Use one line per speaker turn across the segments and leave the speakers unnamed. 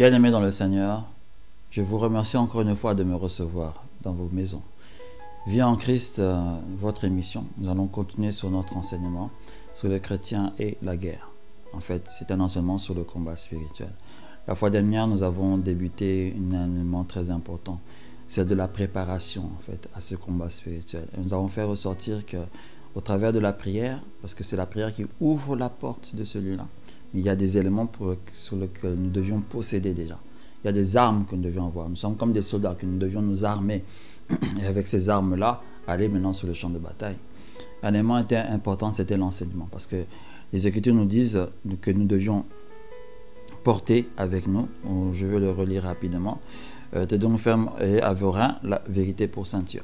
Bien-aimés dans le Seigneur, je vous remercie encore une fois de me recevoir dans vos maisons. Vie en Christ, votre émission. Nous allons continuer sur notre enseignement sur le chrétien et la guerre. En fait, c'est un enseignement sur le combat spirituel. La fois dernière, nous avons débuté un élément très important. C'est de la préparation en fait, à ce combat spirituel. Et nous avons fait ressortir que au travers de la prière, parce que c'est la prière qui ouvre la porte de celui-là, il y a des éléments sur lesquels nous devions posséder déjà. Il y a des armes que nous devions avoir. Nous sommes comme des soldats que nous devions nous armer. Et avec ces armes-là, aller maintenant sur le champ de bataille. Un élément important, c'était l'enseignement. Parce que les Écritures nous disent que nous devions porter avec nous, je vais le relire rapidement, t'es donc ferme et à vos reins la vérité pour ceinture.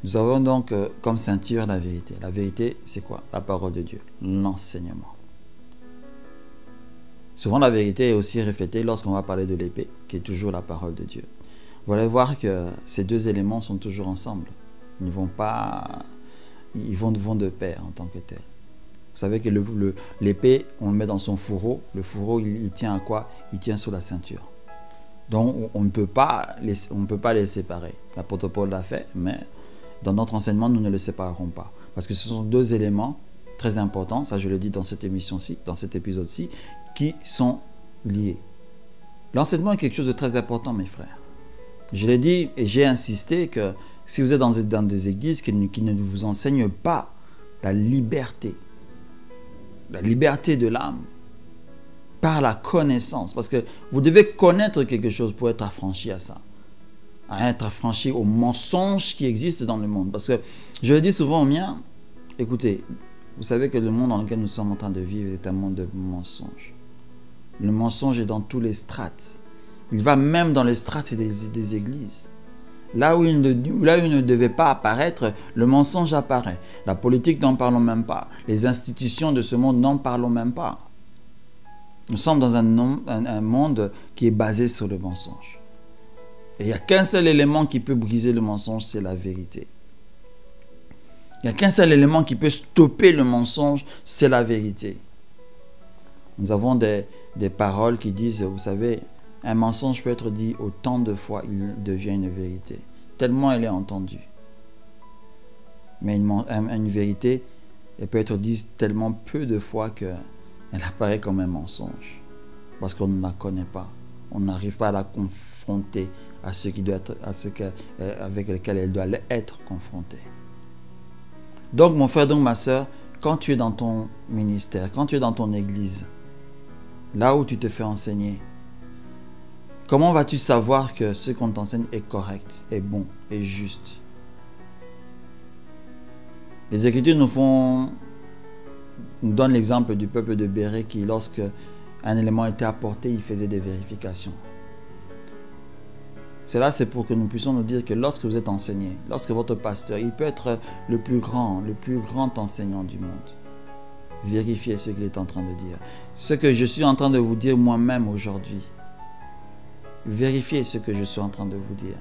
Nous avons donc comme ceinture la vérité. La vérité, c'est quoi? La parole de Dieu, l'enseignement. Souvent, la vérité est aussi reflétée lorsqu'on va parler de l'épée, qui est toujours la parole de Dieu. Vous allez voir que ces deux éléments sont toujours ensemble. Ils ne vont pas... Ils vont de pair en tant que tels. Vous savez que l'épée, on le met dans son fourreau. Le fourreau, il tient à quoi? Il tient sur la ceinture. Donc, on ne peut pas les séparer. L'apôtre Paul l'a fait, mais dans notre enseignement, nous ne les séparerons pas. Parce que ce sont deux éléments très importants, ça je le dis dans cette émission-ci, dans cet épisode-ci, qui sont liés. L'enseignement est quelque chose de très important, mes frères. Je l'ai dit et j'ai insisté que si vous êtes dans des églises qui ne vous enseignent pas la liberté de l'âme, par la connaissance, parce que vous devez connaître quelque chose pour être affranchi à ça, à être affranchi aux mensonges qui existent dans le monde. Parce que je le dis souvent aux miens, écoutez, vous savez que le monde dans lequel nous sommes en train de vivre est un monde de mensonges. Le mensonge est dans tous les strates. Il va même dans les strates des églises. Là où il ne devait pas apparaître, le mensonge apparaît. La politique, n'en parlons même pas. Les institutions de ce monde, n'en parlons même pas. Nous sommes dans un monde qui est basé sur le mensonge. Et il n'y a qu'un seul élément qui peut briser le mensonge, c'est la vérité. Il n'y a qu'un seul élément qui peut stopper le mensonge, c'est la vérité. Nous avons des paroles qui disent, vous savez, un mensonge peut être dit autant de fois, il devient une vérité. Tellement elle est entendue. Mais une vérité, elle peut être dite tellement peu de fois qu'elle apparaît comme un mensonge. Parce qu'on ne la connaît pas. On n'arrive pas à la confronter à ce avec lequel elle doit être confrontée. Donc mon frère, donc ma soeur, quand tu es dans ton ministère, quand tu es dans ton église, là où tu te fais enseigner, comment vas-tu savoir que ce qu'on t'enseigne est correct, est bon, est juste? Les Écritures nous donnent l'exemple du peuple de Béré qui, lorsque un élément était apporté, il faisait des vérifications. Cela, c'est pour que nous puissions nous dire que lorsque vous êtes enseigné, lorsque votre pasteur, il peut être le plus grand enseignant du monde. Vérifiez ce qu'il est en train de dire. Ce que je suis en train de vous dire moi-même aujourd'hui. Vérifiez ce que je suis en train de vous dire.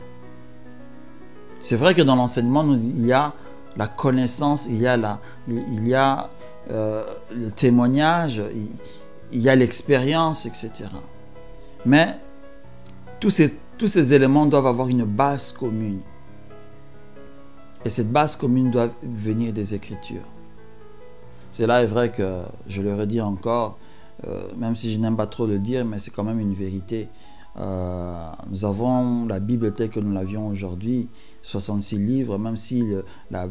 C'est vrai que dans l'enseignement, il y a la connaissance, il y a le témoignage, il y a l'expérience, etc. Mais tous ces éléments doivent avoir une base commune. Et cette base commune doit venir des Écritures. Cela est vrai que, je le redis encore, même si je n'aime pas trop le dire, mais c'est quand même une vérité. Nous avons la Bible telle que nous l'avions aujourd'hui, 66 livres, même si la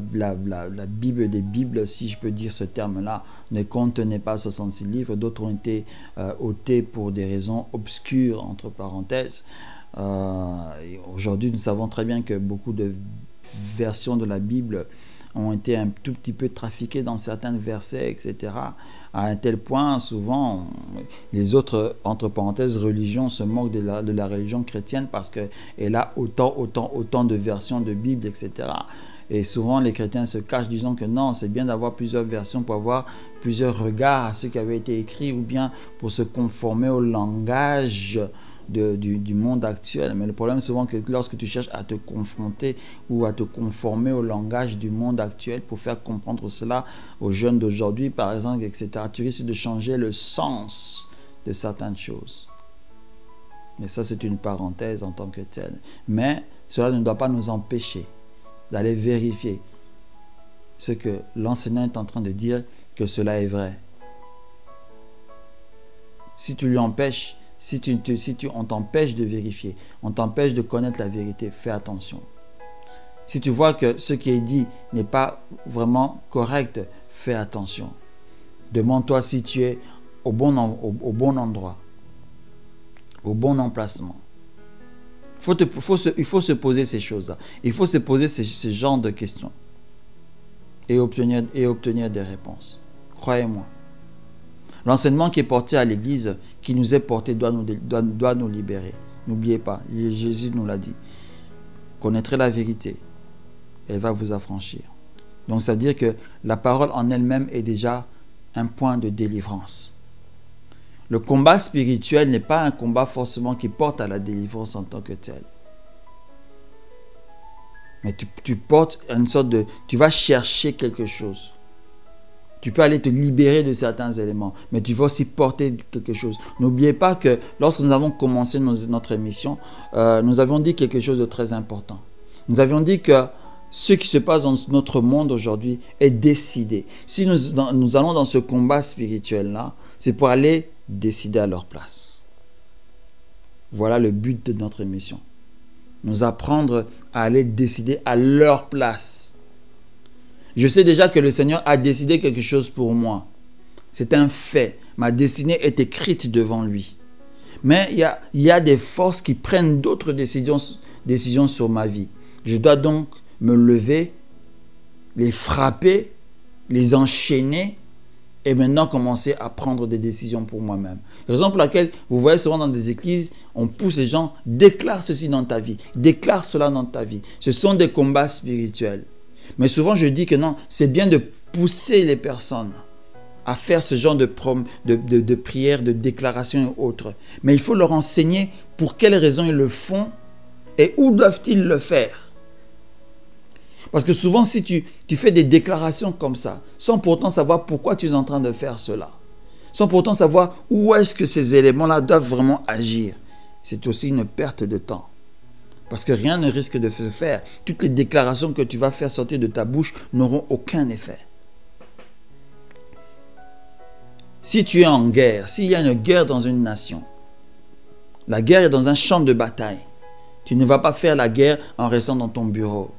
Bible des Bibles, si je peux dire ce terme-là, ne contenait pas 66 livres. D'autres ont été ôtés pour des raisons obscures, entre parenthèses. Aujourd'hui, nous savons très bien que beaucoup de versions de la Bible ont été un tout petit peu trafiquées dans certains versets, etc. À un tel point, souvent, les autres, entre parenthèses, religions se moquent de la religion chrétienne parce qu'elle a autant de versions de Bible, etc. Et souvent, les chrétiens se cachent disant que non, c'est bien d'avoir plusieurs versions pour avoir plusieurs regards à ce qui avait été écrit ou bien pour se conformer au langage du monde actuel. Mais le problème est souvent que lorsque tu cherches à te confronter ou à te conformer au langage du monde actuel pour faire comprendre cela aux jeunes d'aujourd'hui, par exemple, etc., tu risques de changer le sens de certaines choses. Mais ça, c'est une parenthèse en tant que telle. Mais cela ne doit pas nous empêcher d'aller vérifier ce que l'enseignant est en train de dire, que cela est vrai. Si tu lui empêches, on t'empêche de vérifier, on t'empêche de connaître la vérité, fais attention. Si tu vois que ce qui est dit n'est pas vraiment correct, fais attention. Demande-toi si tu es au bon endroit, au bon emplacement. Il faut se poser ces choses-là. Il faut se poser ce genre de questions et obtenir des réponses. Croyez-moi. L'enseignement qui est porté à l'Église, qui nous est porté, doit nous libérer. N'oubliez pas, Jésus nous l'a dit. Connaîtrez la vérité, elle va vous affranchir. Donc ça veut dire que la parole en elle-même est déjà un point de délivrance. Le combat spirituel n'est pas un combat forcément qui porte à la délivrance en tant que tel. Mais tu portes une sorte de... Tu vas chercher quelque chose. Tu peux aller te libérer de certains éléments, mais tu vas aussi porter quelque chose. N'oubliez pas que lorsque nous avons commencé notre émission, nous avions dit quelque chose de très important. Nous avions dit que ce qui se passe dans notre monde aujourd'hui est décidé. Si nous allons dans ce combat spirituel-là, c'est pour aller décider à leur place. Voilà le but de notre émission. Nous apprendre à aller décider à leur place. Je sais déjà que le Seigneur a décidé quelque chose pour moi. C'est un fait. Ma destinée est écrite devant lui. Mais il y a des forces qui prennent d'autres décisions sur ma vie. Je dois donc me lever, les frapper, les enchaîner et maintenant commencer à prendre des décisions pour moi-même. Raison pour laquelle vous voyez souvent dans des églises, on pousse les gens, déclare ceci dans ta vie, déclare cela dans ta vie. Ce sont des combats spirituels. Mais souvent je dis que non, c'est bien de pousser les personnes à faire ce genre de prières, de déclarations et autres. Mais il faut leur enseigner pour quelles raisons ils le font et où doivent-ils le faire. Parce que souvent, si tu fais des déclarations comme ça, sans pourtant savoir pourquoi tu es en train de faire cela, sans pourtant savoir où est-ce que ces éléments-là doivent vraiment agir, c'est aussi une perte de temps. Parce que rien ne risque de se faire. Toutes les déclarations que tu vas faire sortir de ta bouche n'auront aucun effet. Si tu es en guerre, s'il y a une guerre dans une nation, la guerre est dans un champ de bataille. Tu ne vas pas faire la guerre en restant dans ton bureau.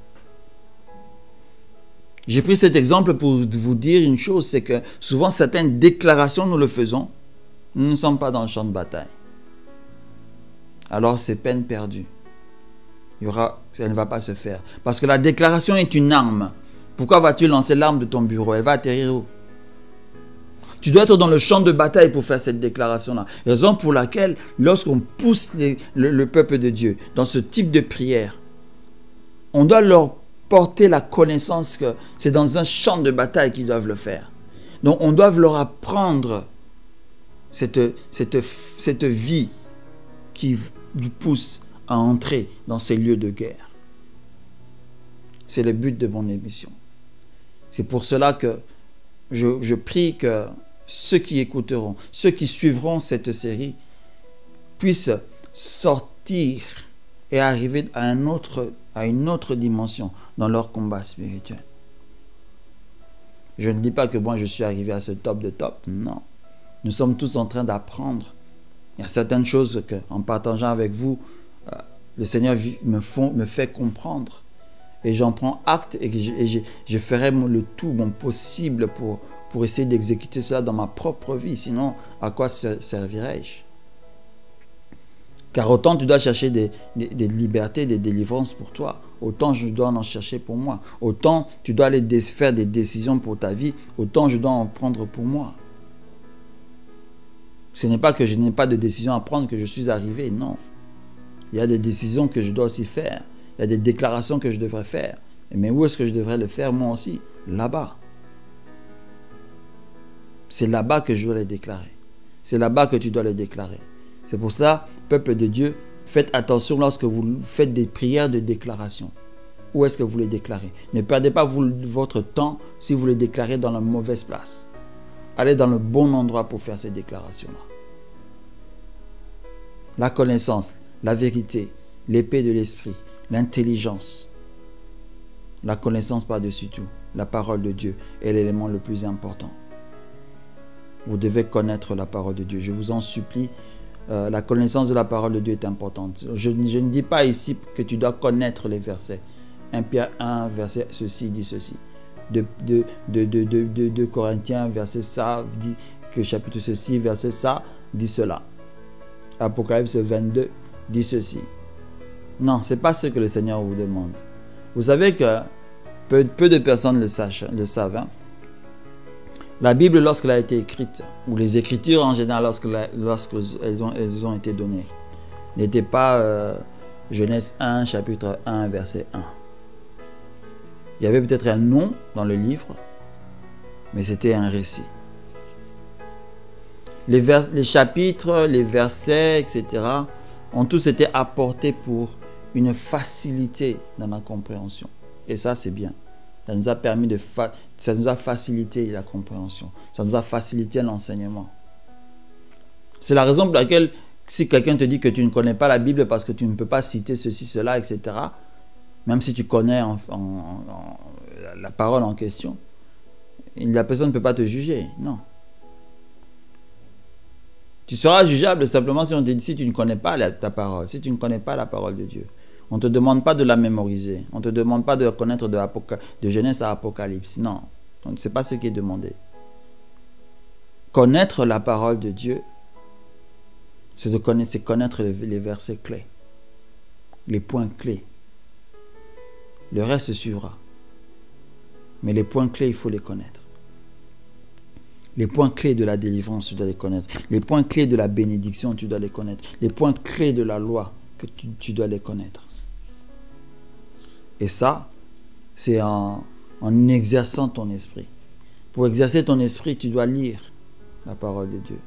J'ai pris cet exemple pour vous dire une chose, c'est que souvent certaines déclarations, nous le faisons, nous ne sommes pas dans le champ de bataille. Alors c'est peine perdue. Ça ne va pas se faire. Parce que la déclaration est une arme. Pourquoi vas-tu lancer l'arme de ton bureau? Elle va atterrir où? Tu dois être dans le champ de bataille pour faire cette déclaration-là. Raison pour laquelle, lorsqu'on pousse le peuple de Dieu dans ce type de prière, on doit leur porter la connaissance que c'est dans un champ de bataille qu'ils doivent le faire. Donc on doit leur apprendre cette vie qui lui pousse à entrer dans ces lieux de guerre. C'est le but de mon émission. C'est pour cela que je prie que ceux qui écouteront, ceux qui suivront cette série, puissent sortir et arriver à une autre dimension dans leur combat spirituel. Je ne dis pas que moi je suis arrivé à ce top de top, non. Nous sommes tous en train d'apprendre. Il y a certaines choses que, en partageant avec vous, le Seigneur me fait comprendre. Et j'en prends acte et je ferai le tout, mon possible pour essayer d'exécuter cela dans ma propre vie. Sinon, à quoi servirais-je? Car autant tu dois chercher des libertés, des délivrances pour toi, autant je dois en chercher pour moi. Autant tu dois aller faire des décisions pour ta vie, autant je dois en prendre pour moi. Ce n'est pas que je n'ai pas de décision à prendre que je suis arrivé, non. Il y a des décisions que je dois aussi faire. Il y a des déclarations que je devrais faire. Mais où est-ce que je devrais le faire moi aussi? Là-bas. C'est là-bas que je dois les déclarer. C'est là-bas que tu dois les déclarer. C'est pour cela, peuple de Dieu, faites attention lorsque vous faites des prières de déclaration. Où est-ce que vous les déclarez? Ne perdez pas votre temps si vous les déclarez dans la mauvaise place. Allez dans le bon endroit pour faire ces déclarations-là. la connaissance, la vérité, l'épée de l'esprit, l'intelligence. La connaissance par-dessus tout, la parole de Dieu est l'élément le plus important. Vous devez connaître la parole de Dieu. Je vous en supplie, la connaissance de la parole de Dieu est importante. Je ne dis pas ici que tu dois connaître les versets. 1 Pierre 1, verset ceci dit ceci. 2 Corinthiens, verset ça, dit que chapitre ceci, verset ça, dit cela. Apocalypse 22, dit ceci. Non, ce n'est pas ce que le Seigneur vous demande. Vous savez que peu de personnes le savent. Hein? La Bible, lorsqu'elle a été écrite, ou les Écritures en général, lorsqu'elles ont été données, n'étaient pas Genèse 1, chapitre 1, verset 1. Il y avait peut-être un nom dans le livre, mais c'était un récit. Les chapitres, les versets, etc., ont tous été apportés pour une facilité dans la compréhension. Et ça, c'est bien. Ça nous a permis ça nous a facilité la compréhension. Ça nous a facilité l'enseignement. C'est la raison pour laquelle, si quelqu'un te dit que tu ne connais pas la Bible parce que tu ne peux pas citer ceci, cela, etc., même si tu connais la parole en question, la personne ne peut pas te juger. Non. Tu seras jugeable simplement si on te dit, si tu ne connais pas ta parole, si tu ne connais pas la parole de Dieu. On ne te demande pas de la mémoriser. On ne te demande pas de connaître de Genèse à Apocalypse. Non, ce n'est pas ce qui est demandé. Connaître la parole de Dieu, c'est connaître les versets clés, les points clés. Le reste suivra. Mais les points clés, il faut les connaître. Les points clés de la délivrance, tu dois les connaître. Les points clés de la bénédiction, tu dois les connaître. Les points clés de la loi, que tu dois les connaître. Et ça, c'est en exerçant ton esprit. Pour exercer ton esprit, tu dois lire la parole de Dieu.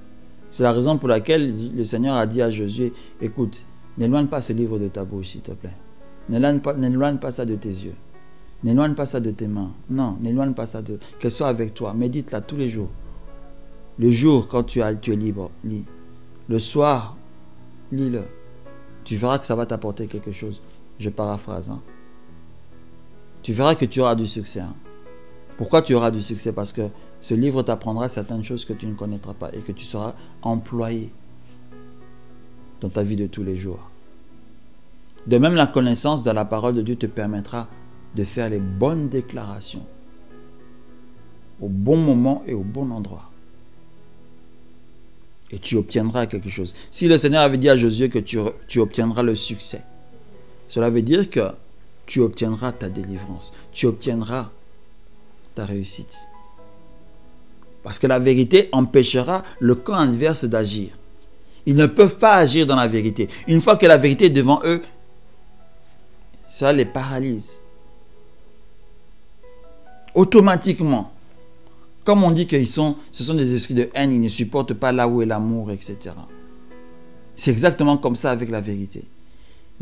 C'est la raison pour laquelle le Seigneur a dit à Josué, écoute, n'éloigne pas ce livre de ta bouche, s'il te plaît. N'éloigne pas ça de tes yeux. N'éloigne pas ça de tes mains. Non, n'éloigne pas ça qu'elle soit avec toi. Médite-la tous les jours. Le jour, quand tu es libre, lis. Le soir, lis-le. Tu verras que ça va t'apporter quelque chose. Je paraphrase. Hein. Tu verras que tu auras du succès. Hein. Pourquoi tu auras du succès? Parce que ce livre t'apprendra certaines choses que tu ne connaîtras pas et que tu seras employé dans ta vie de tous les jours. De même, la connaissance de la parole de Dieu te permettra de faire les bonnes déclarations au bon moment et au bon endroit. Et tu obtiendras quelque chose. Si le Seigneur avait dit à Josué que tu obtiendras le succès, cela veut dire que tu obtiendras ta délivrance. Tu obtiendras ta réussite. Parce que la vérité empêchera le camp adverse d'agir. Ils ne peuvent pas agir dans la vérité. Une fois que la vérité est devant eux, cela les paralyse. Automatiquement. Comme on dit que ce sont des esprits de haine, ils ne supportent pas là où est l'amour, etc. C'est exactement comme ça avec la vérité.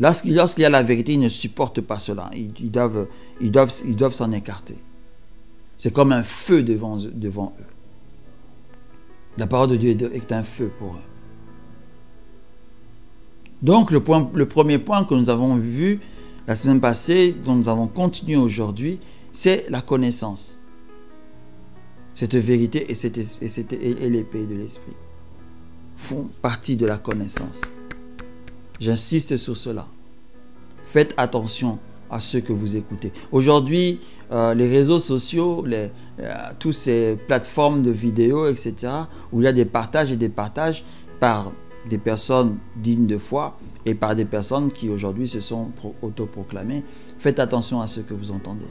Lorsqu'il y a la vérité, ils ne supportent pas cela. Ils doivent s'en écarter. C'est comme un feu devant eux. La parole de Dieu est un feu pour eux. Donc le premier point que nous avons vu la semaine passée, dont nous avons continué aujourd'hui, c'est la connaissance. Cette vérité et l'épée de l'esprit font partie de la connaissance. J'insiste sur cela. Faites attention à ce que vous écoutez. Aujourd'hui, les réseaux sociaux, toutes ces plateformes de vidéos, etc., où il y a des partages et des partages par des personnes dignes de foi et par des personnes qui aujourd'hui se sont autoproclamées. Faites attention à ce que vous entendez.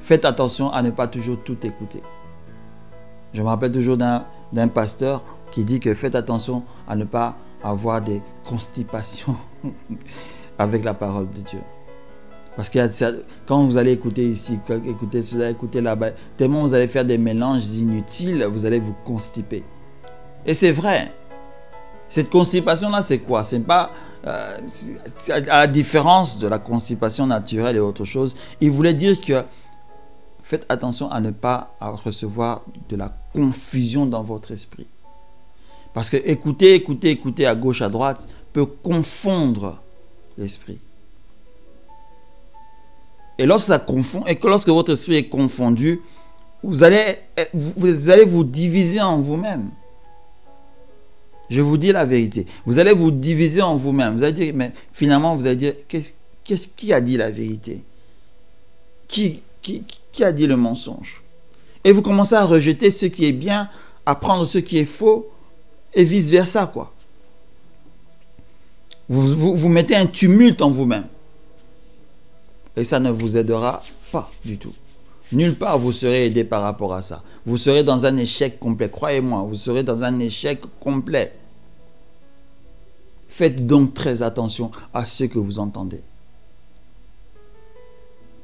Faites attention à ne pas toujours tout écouter. Je me rappelle toujours d'un pasteur qui dit que faites attention à ne pas avoir des constipations avec la parole de Dieu. Parce que quand vous allez écouter ici, écouter cela, écouter là-bas, tellement vous allez faire des mélanges inutiles, vous allez vous constiper. Et c'est vrai. Cette constipation-là, c'est quoi? C'est pas, à la différence de la constipation naturelle et autre chose, il voulait dire que faites attention à ne pas recevoir de la confusion dans votre esprit. Parce que écouter à gauche, à droite peut confondre l'esprit. Et lorsque ça confond, et que lorsque votre esprit est confondu, vous allez vous diviser en vous-même. Je vous dis la vérité. Vous allez vous diviser en vous-même. Vous allez dire, mais finalement, vous allez dire, qu'est-ce qui a dit la vérité? Qui a dit le mensonge? Et vous commencez à rejeter ce qui est bien, à prendre ce qui est faux, et vice-versa, quoi. Vous mettez un tumulte en vous-même. Et ça ne vous aidera pas du tout. Nulle part vous serez aidé par rapport à ça. Vous serez dans un échec complet. Croyez-moi, vous serez dans un échec complet. Faites donc très attention à ce que vous entendez.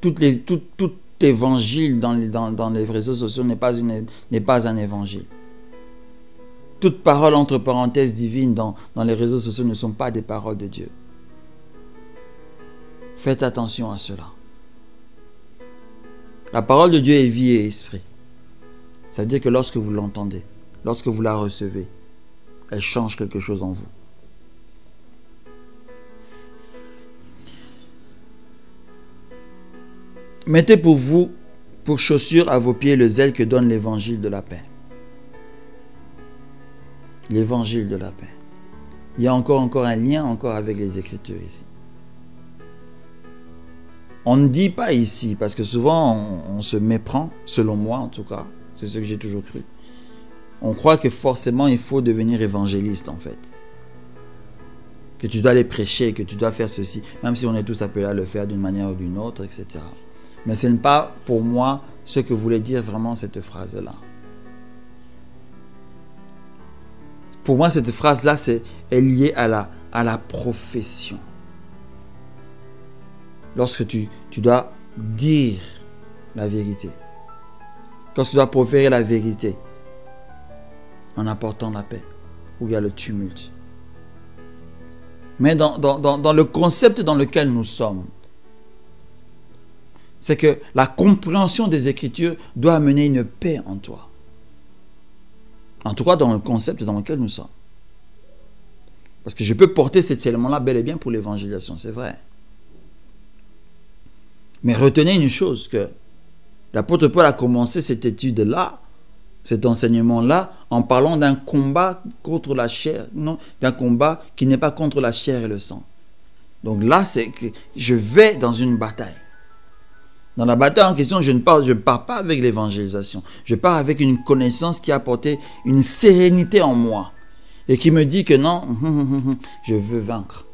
Tout évangile dans les réseaux sociaux n'est pas un évangile. Toute parole entre parenthèses divine dans les réseaux sociaux ne sont pas des paroles de Dieu. Faites attention à cela. La parole de Dieu est vie et esprit. Ça veut dire que lorsque vous l'entendez, lorsque vous la recevez, elle change quelque chose en vous. Mettez pour vous, pour chaussure à vos pieds, le zèle que donne l'évangile de la paix. L'évangile de la paix. Il y a encore un lien avec les Écritures ici. On ne dit pas ici, parce que souvent on se méprend, selon moi en tout cas, c'est ce que j'ai toujours cru. On croit que forcément il faut devenir évangéliste en fait. Que tu dois aller prêcher, que tu dois faire ceci, même si on est tous appelés à le faire d'une manière ou d'une autre, etc. Mais ce n'est pas pour moi ce que voulait dire vraiment cette phrase-là. Pour moi, cette phrase-là est liée à la profession. Lorsque tu dois dire la vérité, lorsque tu dois proférer la vérité en apportant la paix, où il y a le tumulte. Mais dans le concept dans lequel nous sommes, c'est que la compréhension des Écritures doit amener une paix en toi. En tout cas, dans le concept dans lequel nous sommes. Parce que je peux porter cet élément-là bel et bien pour l'évangélisation, c'est vrai. Mais retenez une chose, que l'apôtre Paul a commencé cette étude-là, cet enseignement-là, en parlant d'un combat contre la chair, non, d'un combat qui n'est pas contre la chair et le sang. Donc là, c'est que je vais dans une bataille. Dans la bataille en question, je ne pars pas avec l'évangélisation. Je pars avec une connaissance qui a apporté une sérénité en moi. Et qui me dit que non, je veux vaincre.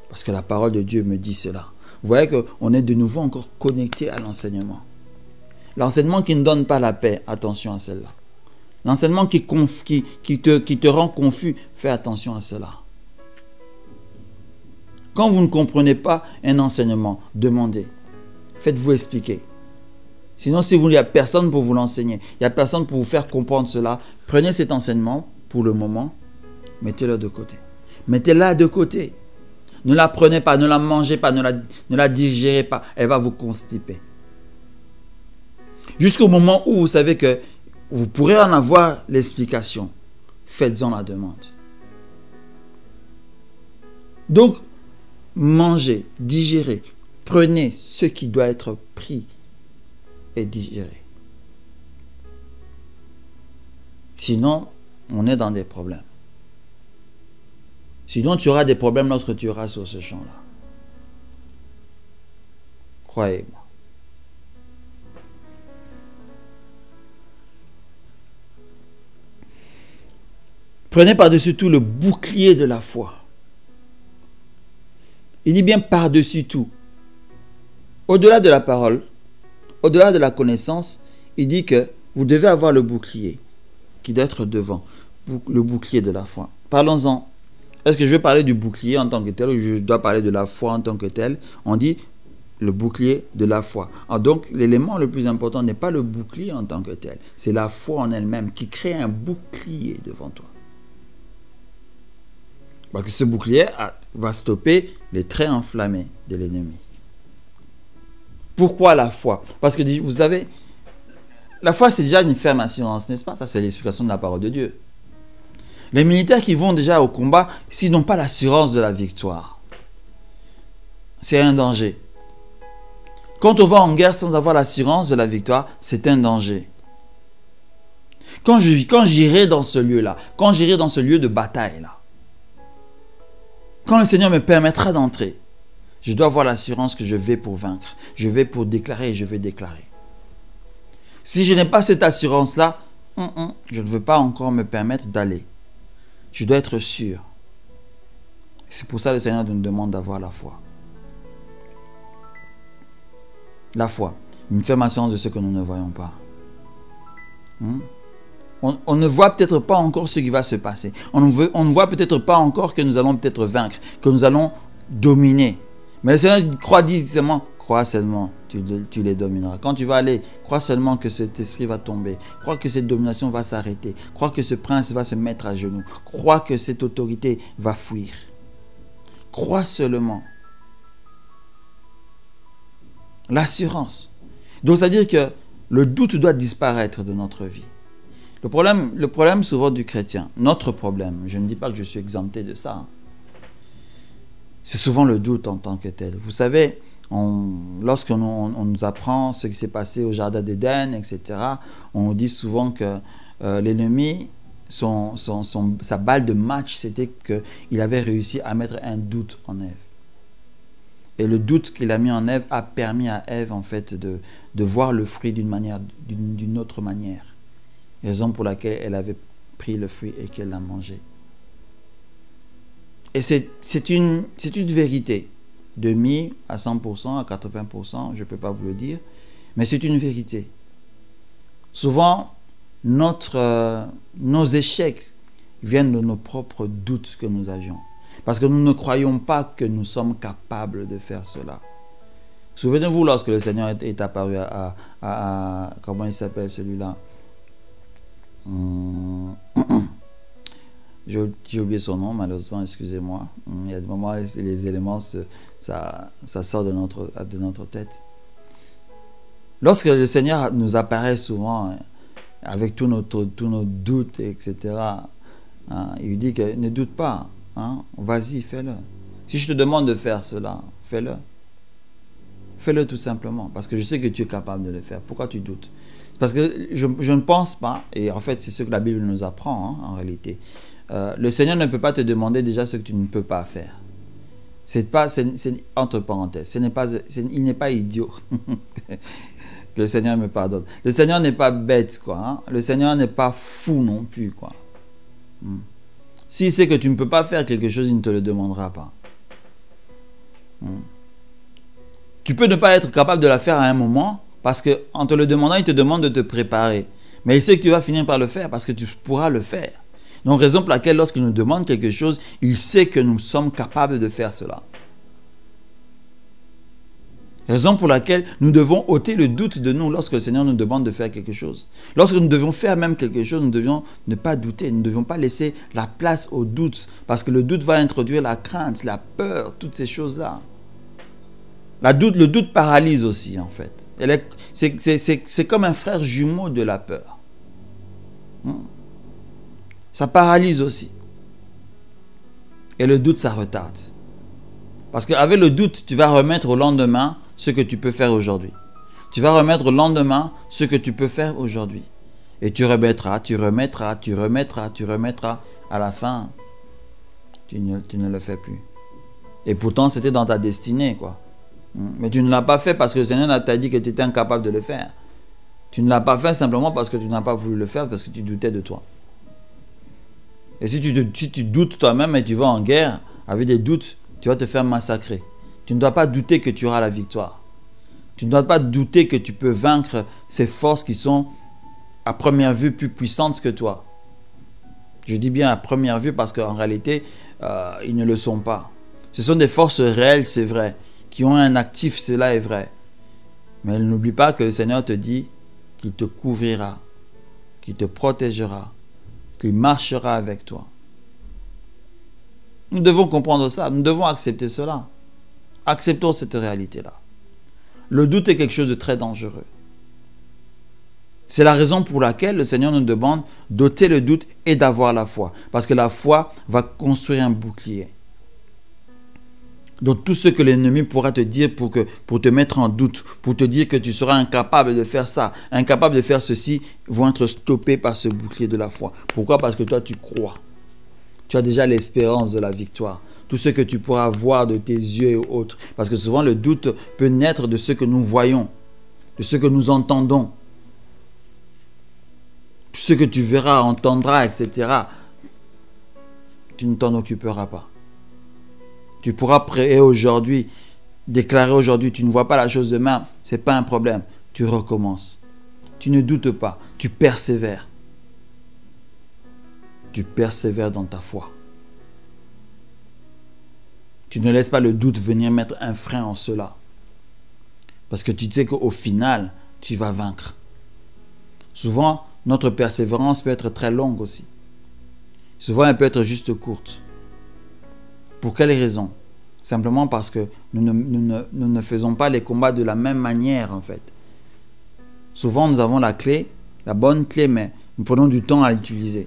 Parce que la parole de Dieu me dit cela. Vous voyez qu'on est de nouveau encore connecté à l'enseignement. L'enseignement qui ne donne pas la paix, attention à celle-là. L'enseignement qui te rend confus, fais attention à cela. Quand vous ne comprenez pas un enseignement, demandez. Faites-vous expliquer. Sinon, il n'y a personne pour vous l'enseigner, il n'y a personne pour vous faire comprendre cela, prenez cet enseignement pour le moment, mettez-le de côté. Mettez-la de côté. Ne la prenez pas, ne la mangez pas, ne la digérez pas. Elle va vous constiper. Jusqu'au moment où vous savez que vous pourrez en avoir l'explication, faites-en la demande. Donc, mangez, digérez. Prenez ce qui doit être pris et digéré. Sinon, on est dans des problèmes. Sinon, tu auras des problèmes lorsque tu iras sur ce champ-là. Croyez-moi. Prenez par-dessus tout le bouclier de la foi. Il dit bien par-dessus tout. Au-delà de la parole, au-delà de la connaissance, il dit que vous devez avoir le bouclier qui doit être devant, le bouclier de la foi. Parlons-en. Est-ce que je vais parler du bouclier en tant que tel ou je dois parler de la foi en tant que tel? On dit le bouclier de la foi. Alors donc, l'élément le plus important n'est pas le bouclier en tant que tel, c'est la foi en elle-même qui crée un bouclier devant toi. Parce que ce bouclier va stopper les traits enflammés de l'ennemi. Pourquoi la foi? Parce que vous savez, la foi c'est déjà une ferme assurance, n'est-ce pas? Ça c'est l'explication de la parole de Dieu. Les militaires qui vont déjà au combat, s'ils n'ont pas l'assurance de la victoire, c'est un danger. Quand on va en guerre sans avoir l'assurance de la victoire, c'est un danger. Quand j'irai dans ce lieu-là, quand j'irai dans ce lieu de bataille-là, quand le Seigneur me permettra d'entrer, je dois avoir l'assurance que je vais pour vaincre. Je vais pour déclarer et je vais déclarer. Si je n'ai pas cette assurance-là, je ne veux pas encore me permettre d'aller. Je dois être sûr. C'est pour ça que le Seigneur nous demande d'avoir la foi. La foi, une ferme assurance de ce que nous ne voyons pas. On ne voit peut-être pas encore ce qui va se passer. On ne voit peut-être pas encore que nous allons peut-être vaincre, que nous allons dominer. Mais le Seigneur dit seulement, crois seulement, tu les domineras. Quand tu vas aller, crois seulement que cet esprit va tomber. Crois que cette domination va s'arrêter. Crois que ce prince va se mettre à genoux. Crois que cette autorité va fuir. Crois seulement. L'assurance. Donc, c'est-à-dire que le doute doit disparaître de notre vie. Le problème souvent du chrétien, notre problème, je ne dis pas que je suis exempté de ça, c'est souvent le doute en tant que tel. Vous savez, lorsqu'on nous apprend ce qui s'est passé au Jardin d'Éden, etc., on nous dit souvent que l'ennemi, sa balle de match, c'était qu'il avait réussi à mettre un doute en Ève. Et le doute qu'il a mis en Ève a permis à Ève, en fait, de voir le fruit d'une autre manière. Raison pour laquelle elle avait pris le fruit et qu'elle l'a mangé. Et c'est une vérité. De 1000 à 100%, à 80%, je ne peux pas vous le dire, mais c'est une vérité. Souvent, nos échecs viennent de nos propres doutes que nous avions. Parce que nous ne croyons pas que nous sommes capables de faire cela. Souvenez-vous lorsque le Seigneur est apparu à comment il s'appelle celui-là? J'ai oublié son nom, malheureusement, excusez-moi. Il y a des moments où les éléments, ça sort de notre tête. Lorsque le Seigneur nous apparaît souvent, avec tous nos doutes, etc., il dit que ne doute pas, vas-y, fais-le. Si je te demande de faire cela, fais-le. Fais-le tout simplement, parce que je sais que tu es capable de le faire. Pourquoi tu doutes? Parce que je ne pense pas, et en fait c'est ce que la Bible nous apprend en réalité, le Seigneur ne peut pas te demander déjà ce que tu ne peux pas faire. C'est entre parenthèses, il n'est pas idiot. Que le Seigneur me pardonne. Le Seigneur n'est pas bête, quoi. Le Seigneur n'est pas fou non plus, quoi. S'il sait que tu ne peux pas faire quelque chose, il ne te le demandera pas. Tu peux ne pas être capable de la faire à un moment, parce qu'en te le demandant, il te demande de te préparer. Mais il sait que tu vas finir par le faire, parce que tu pourras le faire. Donc, raison pour laquelle, lorsqu'il nous demande quelque chose, il sait que nous sommes capables de faire cela. Raison pour laquelle nous devons ôter le doute de nous lorsque le Seigneur nous demande de faire quelque chose. Lorsque nous devons faire même quelque chose, nous devions ne pas douter. Nous ne devons pas laisser la place au doute, parce que le doute va introduire la crainte, la peur, toutes ces choses-là. Le doute paralyse aussi, en fait. C'est comme un frère jumeau de la peur. Ça paralyse aussi. Et le doute, ça retarde. Parce qu'avec le doute, tu vas remettre au lendemain ce que tu peux faire aujourd'hui. Tu vas remettre au lendemain ce que tu peux faire aujourd'hui. Et tu remettras. À la fin, tu ne le fais plus. Et pourtant, c'était dans ta destinée, quoi. Mais tu ne l'as pas fait parce que le Seigneur t'a dit que tu étais incapable de le faire. Tu ne l'as pas fait simplement parce que tu n'as pas voulu le faire, parce que tu doutais de toi. Et si tu doutes toi-même et tu vas en guerre avec des doutes, tu vas te faire massacrer. Tu ne dois pas douter que tu auras la victoire. Tu ne dois pas douter que tu peux vaincre ces forces qui sont à première vue plus puissantes que toi. Je dis bien à première vue parce qu'en réalité, ils ne le sont pas. Ce sont des forces réelles, c'est vrai, qui ont un actif, cela est vrai. Mais n'oublie pas que le Seigneur te dit qu'il te couvrira, qu'il te protégera, qu'il marchera avec toi. Nous devons comprendre ça, nous devons accepter cela. Acceptons cette réalité-là. Le doute est quelque chose de très dangereux. C'est la raison pour laquelle le Seigneur nous demande d'ôter le doute et d'avoir la foi. Parce que la foi va construire un bouclier. Donc tout ce que l'ennemi pourra te dire pour te mettre en doute, pour te dire que tu seras incapable de faire ça, incapable de faire ceci, vont être stoppés par ce bouclier de la foi. Pourquoi? Parce que toi tu crois. Tu as déjà l'espérance de la victoire. Tout ce que tu pourras voir de tes yeux et autres. Parce que souvent le doute peut naître de ce que nous voyons, de ce que nous entendons. Tout ce que tu verras, entendras, etc. Tu ne t'en occuperas pas. Tu pourras prier aujourd'hui, déclarer aujourd'hui, tu ne vois pas la chose demain, ce n'est pas un problème. Tu recommences. Tu ne doutes pas, tu persévères. Tu persévères dans ta foi. Tu ne laisses pas le doute venir mettre un frein en cela. Parce que tu sais qu'au final, tu vas vaincre. Souvent, notre persévérance peut être très longue aussi. Souvent, elle peut être juste courte. Pour quelle raison? Simplement parce que nous ne faisons pas les combats de la même manière en fait. Souvent nous avons la clé, la bonne clé, mais nous prenons du temps à l'utiliser.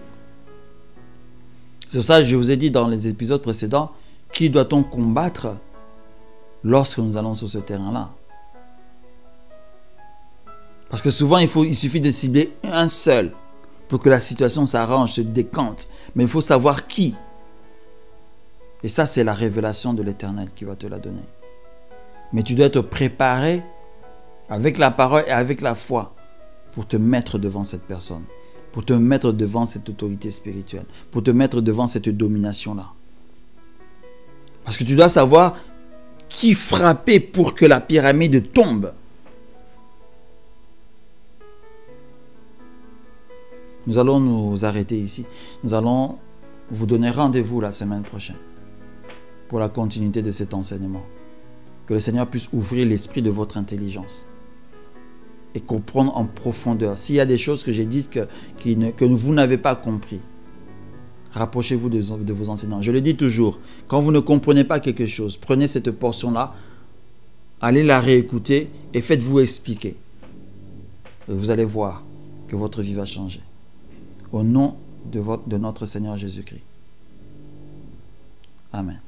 C'est pour ça que je vous ai dit dans les épisodes précédents, qui doit-on combattre lorsque nous allons sur ce terrain-là? Parce que souvent il suffit de cibler un seul pour que la situation s'arrange, se décante. Mais il faut savoir qui. Et ça, c'est la révélation de l'Éternel qui va te la donner. Mais tu dois être préparé avec la parole et avec la foi pour te mettre devant cette personne, pour te mettre devant cette autorité spirituelle, pour te mettre devant cette domination-là. Parce que tu dois savoir qui frapper pour que la pyramide tombe. Nous allons nous arrêter ici. Nous allons vous donner rendez-vous la semaine prochaine pour la continuité de cet enseignement. Que le Seigneur puisse ouvrir l'esprit de votre intelligence et comprendre en profondeur. S'il y a des choses que j'ai dites que vous n'avez pas compris, rapprochez-vous de vos enseignants. Je le dis toujours, quand vous ne comprenez pas quelque chose, prenez cette portion-là, allez la réécouter et faites-vous expliquer. Et vous allez voir que votre vie va changer. Au nom de notre Seigneur Jésus-Christ. Amen.